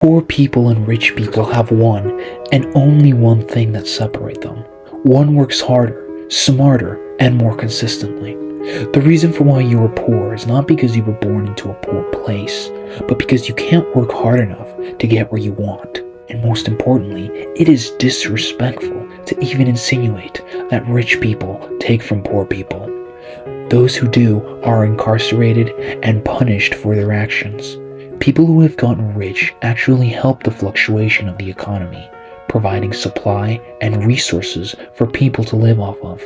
Poor people and rich people have one and only one thing that separates them. One works harder, smarter, and more consistently. The reason for why you are poor is not because you were born into a poor place, but because you can't work hard enough to get where you want. And most importantly, it is disrespectful to even insinuate that rich people take from poor people. Those who do are incarcerated and punished for their actions. People who have gotten rich actually help the fluctuation of the economy, providing supply and resources for people to live off of.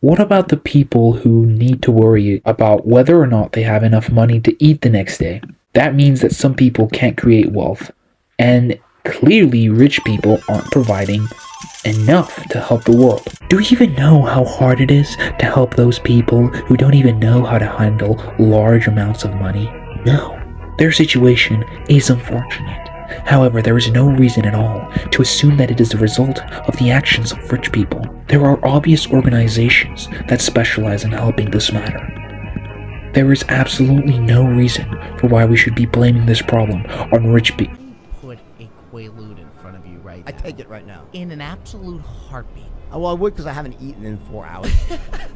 What about the people who need to worry about whether or not they have enough money to eat the next day? That means that some people can't create wealth, and clearly rich people aren't providing enough to help the world. Do we even know how hard it is to help those people who don't even know how to handle large amounts of money? No. Their situation is unfortunate. However, there is no reason at all to assume that it is a result of the actions of rich people. There are obvious organizations that specialize in helping this matter. There is absolutely no reason for why we should be blaming this problem on rich people. Put a Quaalude in front of you right now. I take it right now. In an absolute heartbeat. Well, I would because I haven't eaten in 4 hours.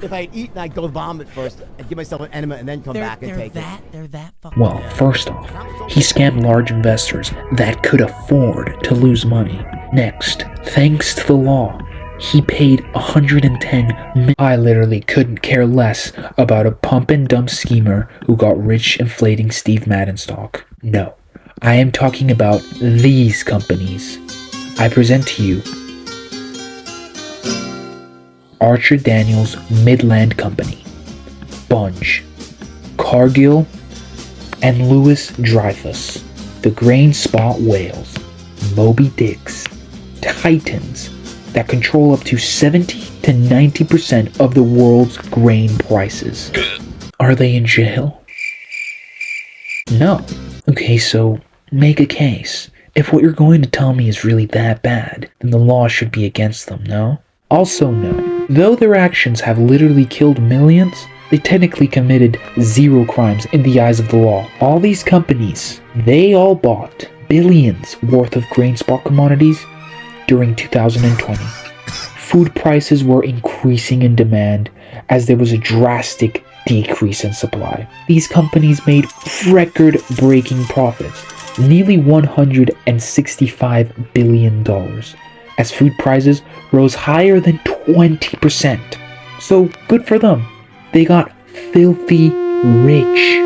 If I had eaten, I'd go vomit first and give myself an enema and then come back and take it. They're that fucking... Well, first off, he scammed large investors that could afford to lose money. Next, thanks to the law, he paid $110 million. I literally couldn't care less about a pump and dump schemer who got rich inflating Steve Madden stock. No, I am talking about these companies. I present to you Archer Daniels Midland Company, Bunge, Cargill, and Lewis Dreyfus, the Grainspot whales, Moby Dicks, titans that control up to 70 to 90% of the world's grain prices. Are they in jail? No. Okay, so make a case. If what you're going to tell me is really that bad, then the law should be against them, no? Also no. Though their actions have literally killed millions, they technically committed zero crimes in the eyes of the law. All these companies, they all bought billions worth of Grainspot commodities during 2020. Food prices were increasing in demand as there was a drastic decrease in supply. These companies made record-breaking profits, nearly $165 billion, as food prices rose higher than 20%. So good for them. They got filthy rich.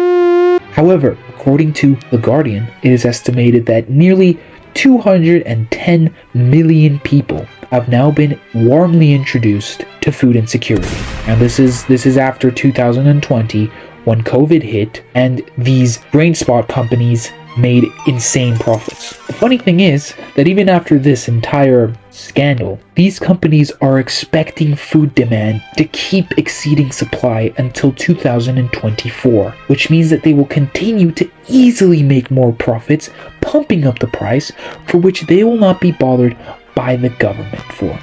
However, according to The Guardian, it is estimated that nearly 210 million people have now been warmly introduced to food insecurity. And this is after 2020 when COVID hit and these Grainspot companies made insane profits. The funny thing is that even after this entire scandal, these companies are expecting food demand to keep exceeding supply until 2024, which means that they will continue to easily make more profits, pumping up the price, for which they will not be bothered by the government for.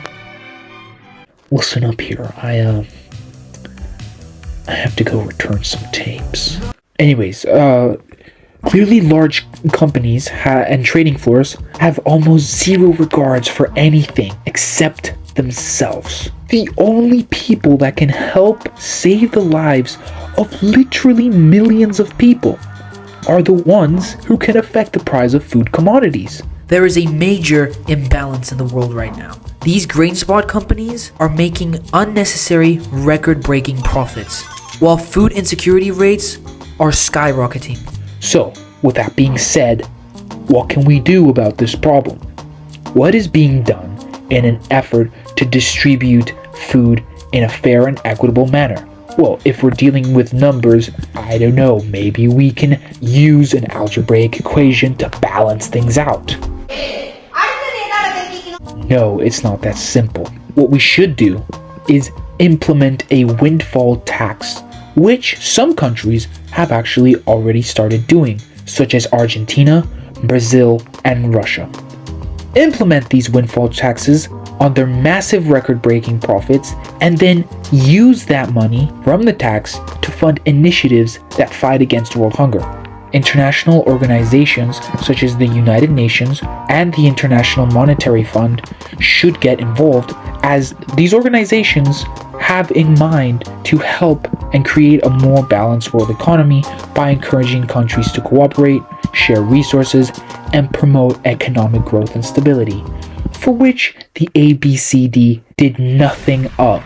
Listen up here, I have to go return some tapes. Anyways, clearly large companies and trading floors have almost zero regards for anything except themselves. The only people that can help save the lives of literally millions of people are the ones who can affect the price of food commodities. There is a major imbalance in the world right now. These Grainspot companies are making unnecessary record-breaking profits, while food insecurity rates are skyrocketing. So, with that being said, what can we do about this problem? What is being done in an effort to distribute food in a fair and equitable manner? Well, if we're dealing with numbers, I don't know, maybe we can use an algebraic equation to balance things out. No, it's not that simple. What we should do is implement a windfall tax, which some countries have actually already started doing, such as Argentina, Brazil, and Russia. Implement these windfall taxes on their massive record-breaking profits, and then use that money from the tax to fund initiatives that fight against world hunger. international organizations such as the United Nations and the International Monetary Fund should get involved, as these organizations have in mind to help and create a more balanced world economy by encouraging countries to cooperate, share resources, and promote economic growth and stability, for which the ABCD did nothing of.